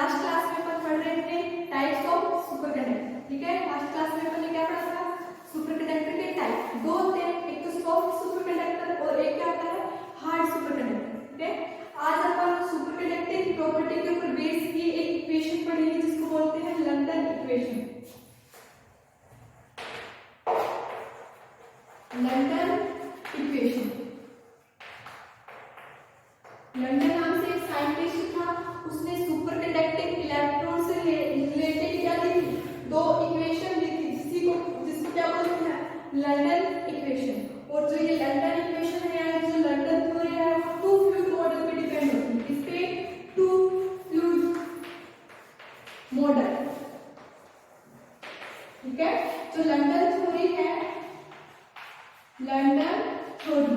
Last class में अपन पढ़ रहे थे टाइप्स ऑफ सुपरकंडक्टर, ठीक है। लास्ट क्लास में अपन ने क्या पढ़ा था, सुपरकंडक्टर के टाइप दो होते हैं, एक तो सॉफ्ट सुपरकंडक्टर और एक क्या होता है, हार्ड सुपरकंडक्टर, ठीक है। आज अपन सुपरकंडक्टिंग प्रॉपर्टी के ऊपर बेस की एक इक्वेशन पढ़ेंगे जिसको बोलते हैं London equation. London equation, London नाम से एक साइंटिस्ट था, उसने सुपरकंडक्टिंग इलेक्ट्रॉन से रिलेटेड क्या दी थी, दो इक्वेशन दी थी जिसको क्या बोलते हैं, लंडन इक्वेशन। और जो ये लंडन इक्वेशन है, जो लंडन थ्योरी है, वो टू फ्लूइड मॉडल पे डिपेंड होती है। इस पे टू फ्लूइड मॉडल, ठीक है। जो लंडन थ्योरी है, लंडन थ्योरी,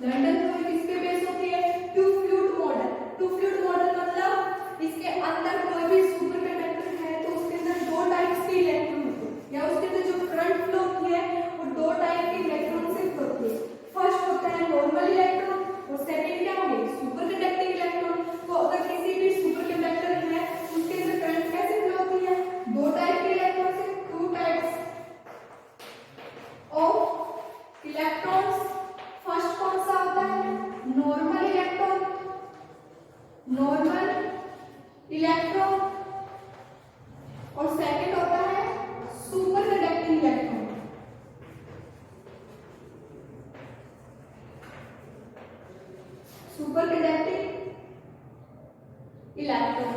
लंडन थ्योरी किस पे बेस होती है, two fluid model. Two fluid model मतलब इसके अंदर कोई भी सुपरकंडक्टर है तो उसके अंदर दो टाइप्स के इलेक्ट्रॉन होते हैं, या उसके अंदर जो करंट फ्लो होती है वो दो टाइप के इलेक्ट्रॉन से होती है। फर्स्ट होता है नॉर्मल इलेक्ट्रॉन और सेकंड क्या होगी, सुपरकंडक्टिंग इलेक्ट्रॉन। तो अगर किसी भी सुपरकंडक्टर है उसके अंदर करंट कैसे फ्लो होती है, दो टाइप के इलेक्ट्रॉन से, two types of electrons. First कौन सा होता है, नॉर्मल इलेक्ट्रॉन, नॉर्मल इलेक्ट्रॉन, और सेकंड होता है सुपरकंडक्टिंग इलेक्ट्रॉन। सुपरकंडक्टिंग इलेक्ट्रॉन,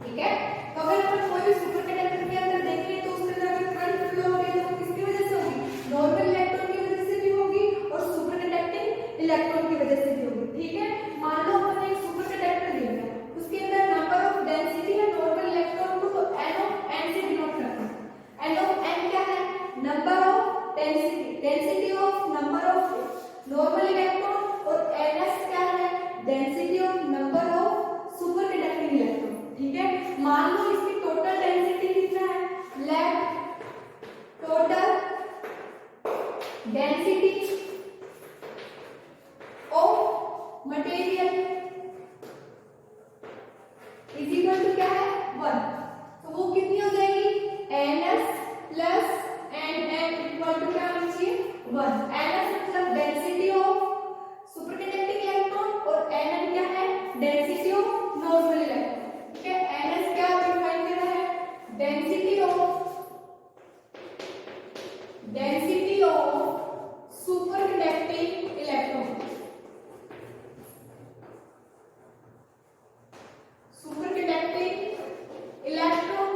ठीक है। तो अगर अपन कोई भी सुपरकंडक्टर के अंदर देखें तो उसके अंदर अगर करंट फ्लो हो रही है तो किसकी वजह से होगी, नॉर्मल इलेक्ट्रॉन की वजह से भी होगी और सुपरकंडक्टिंग इलेक्ट्रॉन की वजह से भी होगी, ठीक है। मान लो अपन एक सुपरकंडक्टर देख रहे हैं, उसके अंदर नंबर ऑफ डेंसिटी है नॉर्मल इलेक्ट्रॉन को, तो n ऑफ n से डिनोट करते हैं। n ऑफ n क्या है, number of density, density of number of normal electron, और ns क्या है, density of number of superconducting electron, ठीक है। मान लो इसकी टोटल डेंसिटी कितना है, let total density of material is equal to क्या है, 1। तो वो कितनी हो जाएगी, ns plus nn equal to क्या होना चाहिए, 1। ns मतलब डेंसिटी ऑफ सुपरकंडक्टिंग इलेक्ट्रॉन और nn क्या है, डेंसिटी ऑफ नॉर्मल इलेक्ट्रॉन, ठीक है। ns क्या डिफाइन कर रहा है, density of superconducting electron, superconducting electron,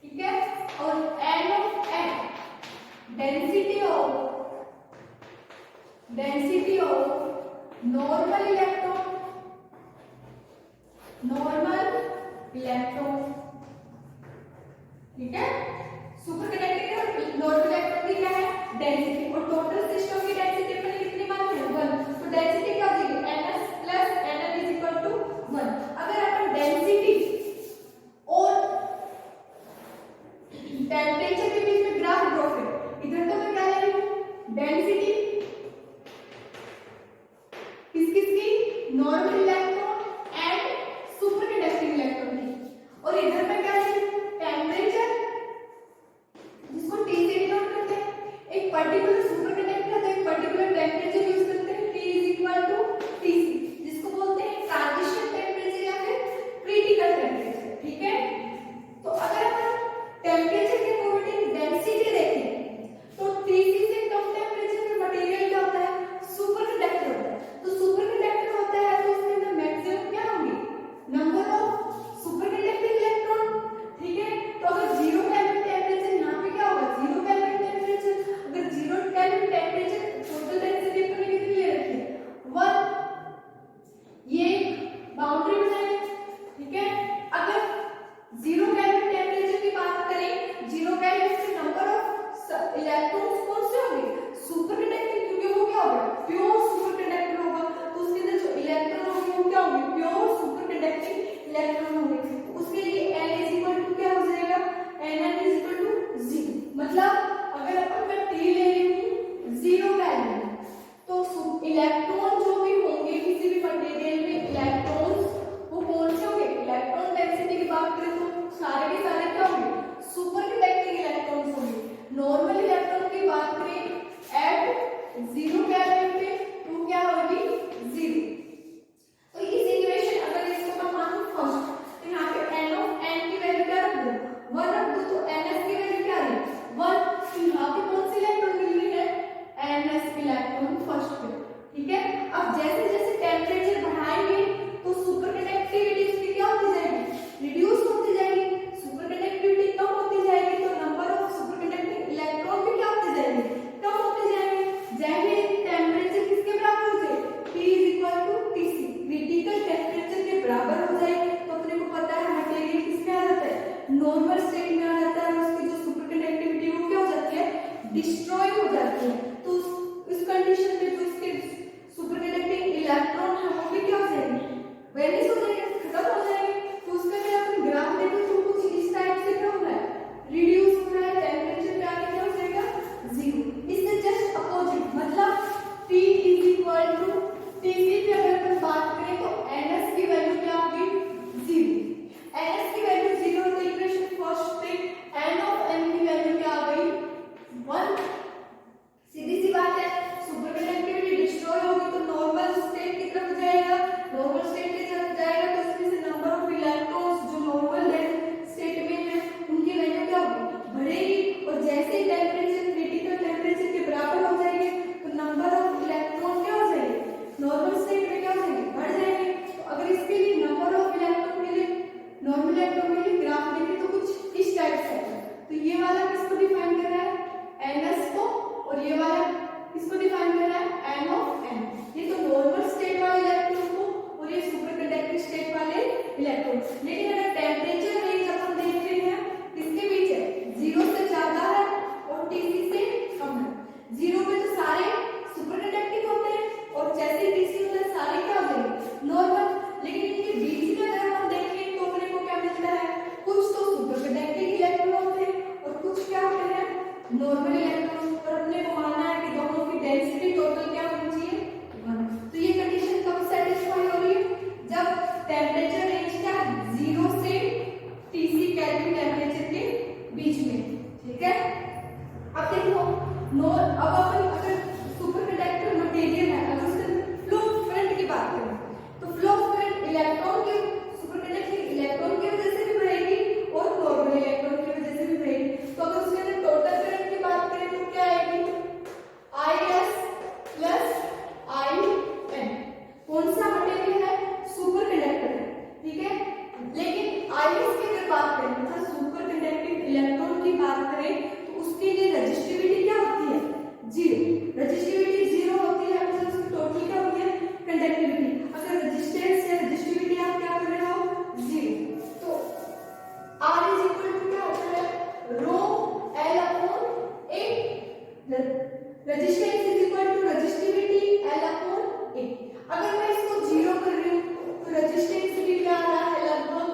ठीक है। और n of n density of normal electron, normal electron, ठीक है। सुपरकंडक्टिंग और नॉर्मल इलेक्ट्रॉन की क्या है, डेंसिटी, और टोटल सिस्टम की डेंसिटी अपन कितनी मानते हैं, 1। तो डेंसिटी क्या हो जाएगी, ns plus nn is equal to 1। अगर अपन डेंसिटी और टेम्परेचर के बीच में ग्राफ ड्रॉ करें, इधर तो मैं क्या ले रही हूं, डेंसिटी किसकी, normal electron and superconducting electron की, और इधर मैं क्या ले रही हूं, टेम्परेचर जिसको T से डिनोट करते हैं। एक पर्टिकुलर सुपरकंडक्टर तो एक नॉर्मल स्टेट में आ जाता है और उसकी जो सुपर कंडक्टिविटी वो क्या हो जाती है, डिस्ट्रॉय हो जाती है। तो उस कंडीशन में जो उसके सुपर कंडक्टिंग इलेक्ट्रॉन है वो भी क्या हो जाएंगे, वेनिश हो जाएंगे, खत्म हो जाएंगे। तो उसका अगर अपन ग्राफ देखें तो कुछ इस टाइप से क्या हो रहा है, रिड्यूस हो रहा है, टेम्परेचर पे आके क्या हो जाएगा, 0। इससे जस्ट अपोजिट मतलब T is equal to Tc पे अगर अपन बात करें तो Ns की वैल्यू क्या होगी, 0। Ns की वैल्यू 0 तो इक्वेशन फर्स्ट पे n ऑफ n की वैल्यू क्या आ गई, 1। सीधी सी बात है, सुपर कंडक्टिविटी डिस्ट्रॉय होगी तो नॉर्मल स्टेट की तरफ जाएगा, नॉर्मल स्टेट की तरफ जाएगा तो उसमें से नंबर ऑफ इलेक्ट्रॉन्स जो नॉर्मल स्टेट में है उनकी वैल्यू क्या होगी, बढ़ेगी। और जैसे ही टेम्परेचर क्रिटिकल टेम्परेचर के बराबर हो जाएंगे तो नंबर ऑफ इलेक्ट्रॉन क्या हो जाएंगे, नॉर्मल स्टेट में क्या हो जाएंगे, बढ़ जाएंगे। तो अगर इसके लिए नंबर ऑफ इलेक्ट्रॉन के लिए नॉर्मल इलेक्ट्रॉन के लिए ग्राफ देखें तो कुछ इस टाइप से है। तो ये वाला किसको डिफाइन कर रहा है, ns को, और ये वाला किसको डिफाइन कर रहा है, n ऑफ n। ये तो नॉर्मल स्टेट वाले इलेक्ट्रॉन को और ये सुपर कंडक्टिंग स्टेट वाले इलेक्ट्रॉन। लेकिन अगर टेम्परेचर रेंज अपन देख रहे हैं किसके बीच है, 0 से ज्यादा है और Tc से कम है। 0 पे तो सारे सुपर कंडक्टिंग होते हैं और जैसे Tc होता है सारे क्या हो जाएंगे, नॉर्मल। लेकिन इनके बीच में अगर हम देखें तो अपने को क्या मिलता है, कुछ तो सुपर कंडक्टिंग इलेक्ट्रॉन होते हैं और कुछ क्या होते हैं, नॉर्मल इलेक्ट्रॉन। और अपने को मानना है कि दोनों की डेंसिटी टोटल क्या होनी चाहिए, 1। तो ये कंडीशन कब सेटिस्फाई हो रही है, जब टेम्परेचर रेंज क्या है, 0 से Tc केल्विन टेम्परेचर के बीच में, ठीक है। अब देखो अब अपन अगर सुपर कंडक्टर मटेरियल है, अगर उसके फ्लो करंट की बात करें तो फ्लो करंट इलेक्ट्रॉन के सुपर कंडक्टिंग इलेक्ट्रॉन की वजह से भी बढ़ेगी और नॉर्मल इलेक्ट्रॉन की वजह से भी बढ़ेगी। तो अगर उसके अंदर टोटल करंट की बात करें तो क्या आएगी, Is प्लस In। कौन सा मटेरियल है, सुपर कंडक्टर है, ठीक है। लेकिन Is की अगर बात करें मतलब सुपर कंडक्टिंग इलेक्ट्रॉन की बात करें तो उसके लिए रेजिस्टिविटी क्या होती है, 0। रेजिस्टिविटी 0 होती है मतलब उसकी टोटल क्या होती है, कंडक्टिविटी। अगर रेजिस्टेंस या रेजिस्टिविटी आप क्या कर रहे हो, 0, तो R इज इक्वल टू क्या होता है, rho L upon A। Resistance is equal to resistivity L upon A। अगर मैं इसको 0 कर रही हूँ तो रेजिस्टेंस भी क्या आ रहा है, लगभग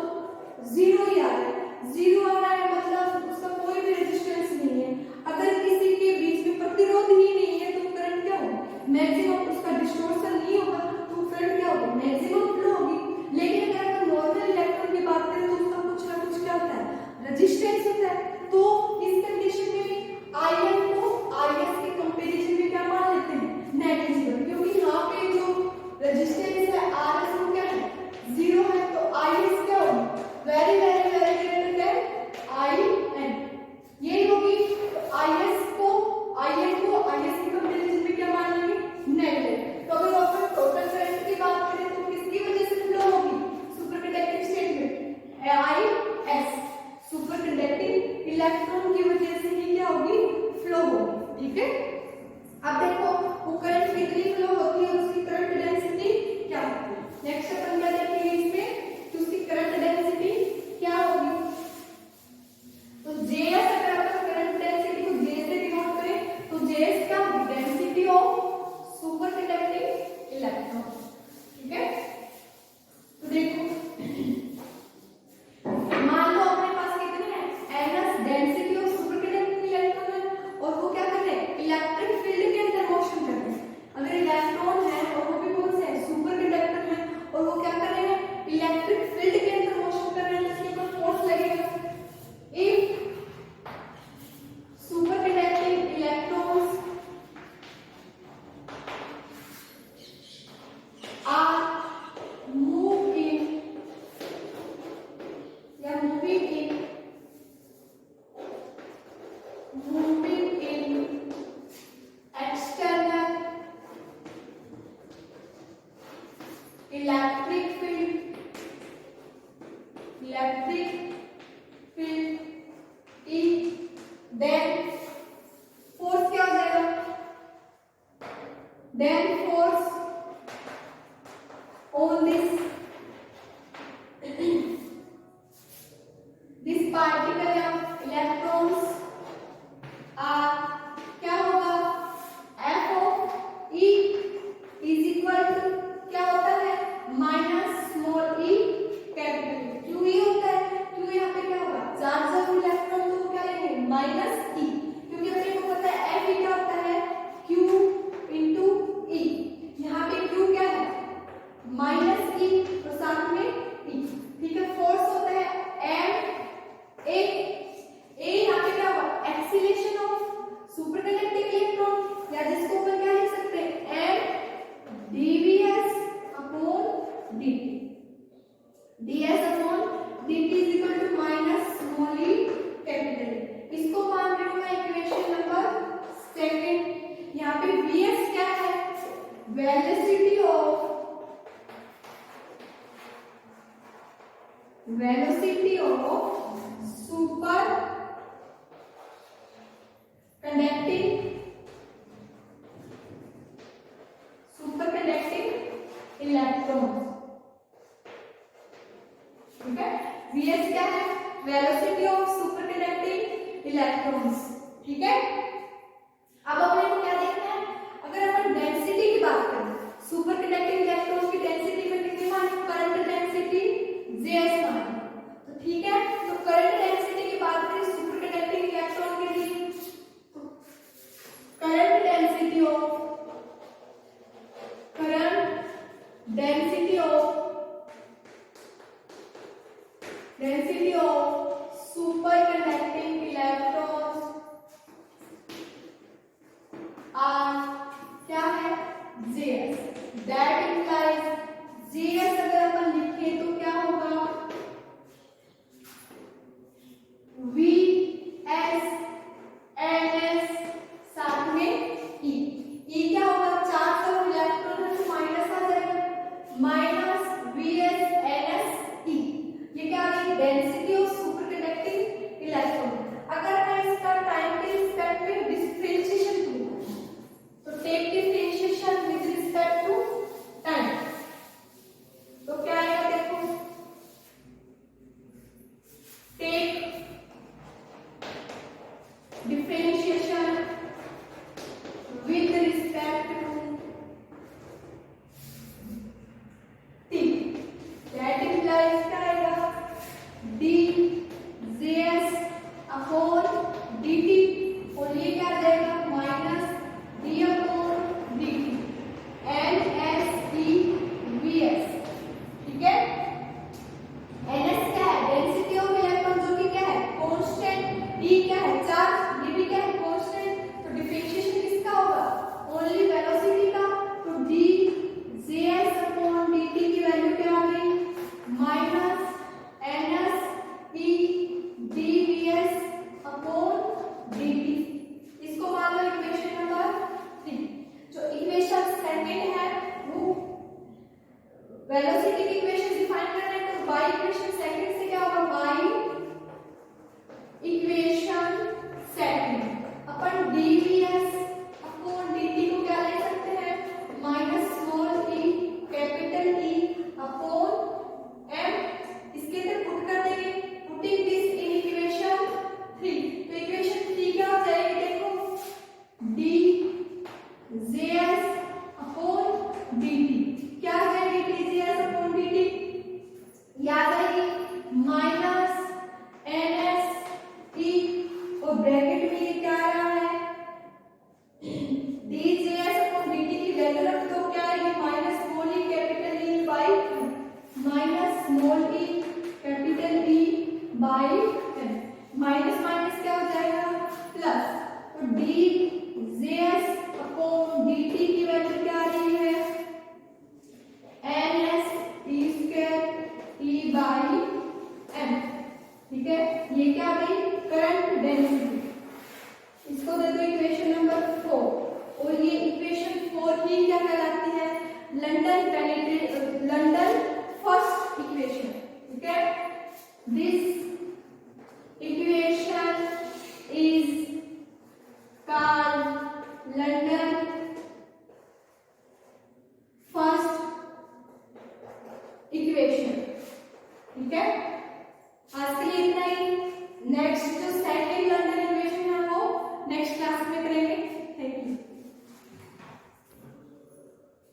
0 ही आ रहा है। 0 आ रहा है मतलब उसका कोई भी रेजिस्टेंस नहीं है। अगर किसी के बीच में प्रतिरोध ही नहीं है तो करंट क्या होगा, मैक्सिमम, उसका डिस्टॉर्शन नहीं होगा तो करंट क्या होगा, मैक्सिमम फ्लो होगी। लेकिन अगर हम नॉर्मल इलेक्ट्रॉन की बात करें तो उसका कुछ ना कुछ क्या होता है, रेजिस्टेंस होता है। तो इस कंडीशन में In को Is के कंपैरिजन में क्या मान लेते हैं, नेग्लिजिबल, क्योंकि यहाँ पे जो रेजिस्टेंस है Rs वो क्या है, 0 है। तो Is क्या होगी, very very very greater than In, यही होगी। तो Is को Is के कंपैरिजन में क्या मान लेंगे, नेगेटिव। तो अगर अपन टोटल करंट की बात करें तो किसकी वजह से फ्लो होगी, सुपर कंडक्टिंग स्टेट में Is, सुपर कंडक्टिंग इलेक्ट्रॉन की वजह से ही क्या होगी, फ्लो होगी, ठीक है। अब देखो वो करंट कितनी फ्लो होती है और उसकी करंट डेंसिटी क्या होती है। नेक्स्ट अपन क्या देखेंगे इसमें, तो उसकी करंट डेंसिटी क्या होगी। तो Js अगर अपन करंट डेंसिटी को J से डिनोट करें तो Js क्या होगी, density of super conducting electron, ठीक है। तो देखो मान लो अपने पास कितने हैं, Ns density of super conducting electron है और वो क्या कर रहे हैं, इलेक्ट्रिक फील्ड के अंदर मोशन कर रहे हैं। अगर इलेक्ट्रॉन है और वो भी कौन से है, सुपर कंडक्टर है और वो क्या कर रहे हैं, इलेक्ट्रिक फील्ड के अंदर मोशन कर रहे हैं, तो उसके ऊपर फोर्स लगेगा। If super conducting electrons are move in या moving in external electric field E, then force क्या हो जाएगा, then force on this particle velocity of super conducting electrons, ठीक है। Vs क्या है? Velocity of super conducting electrons, ठीक है। अब अपने को क्या देखना है? अगर अपन डेंसिटी की बात करें, सुपर कंडक्टिंग इलेक्ट्रॉन की डेंसिटी में कितनी माने? करंट डेंसिटी Js माने, तो ठीक है। तो करंट डेंसिटी की बात करें सुपर कंडक्टिंग इलेक्ट्रॉन के लिए, current density of super conducting electrons are क्या है? Js। दैट इंप्लाइज Js अगर अपन लिखे तो क्या होगा? Vs ns साथ में E। E क्या होगा? चार्ज और इलेक्ट्रॉन है तो माइनस आ जाएगा, माइनस Vs ns E। ये क्या आ गई? Density of super conducting electron. अगर मैं इसका टाइम के रिस्पेक्ट में डिफरेंशिएशन करूं तो take differentiation with respect to time, तो क्या आएगा? देखो, take differentiation with respect to t, that implies क्या आएगा? dJs अपॉन dt, और ये क्या आ जाएगा? Minus d upon dt nsE Vs, ठीक है। ns क्या है? डेंसिटी ऑफ इलेक्ट्रॉन, जो कि क्या है? कांस्टेंट। E क्या है? चार्ज। ये भी क्या है? कांस्टेंट। तो डिफरेंशिएशन किसका होगा? ओनली वेलोसिटी का। तो dJs अपॉन dt की वैल्यू क्या आ गई? Minus nsE dVs upon dt। इसको मान लो इक्वेशन नंबर 3। जो इक्वेशन सेकंड है वो वेलोसिटी की इक्वेशन डिफाइन करना है, तो बाय इक्वेशन सेकंड से क्या होगा? By equation second upon dVs upon dt को क्या ले सकते हैं? Minus small e capital E upon m। इसके अंदर पुट कर देंगे, पुटिंग दिस इन इक्वेशन 3। तो इक्वेशन 3 क्या हो जाएगी? देखो, dJs अपॉन dt क्या आ जाएगी? dJs अपॉन dt या जाएगी माइनस nsE, और ब्रैकेट में ये क्या आ रहा है? dJs अपॉन dt की वैल्यू रख दो, क्या आएगी? Minus small e capital E by minus small e capital E by m। Minus minus क्या हो जाएगा? प्लस। तो dJs अपॉन dt की वैल्यू क्या आ रही है? nsE square E by m, ठीक है। ये क्या आ गई? Current density. इसको दे दो इक्वेशन नंबर 4, और ये इक्वेशन 4 ही क्या कहलाती है? लंडन फर्स्ट इक्वेशन, ठीक है। This equation is called London first equation.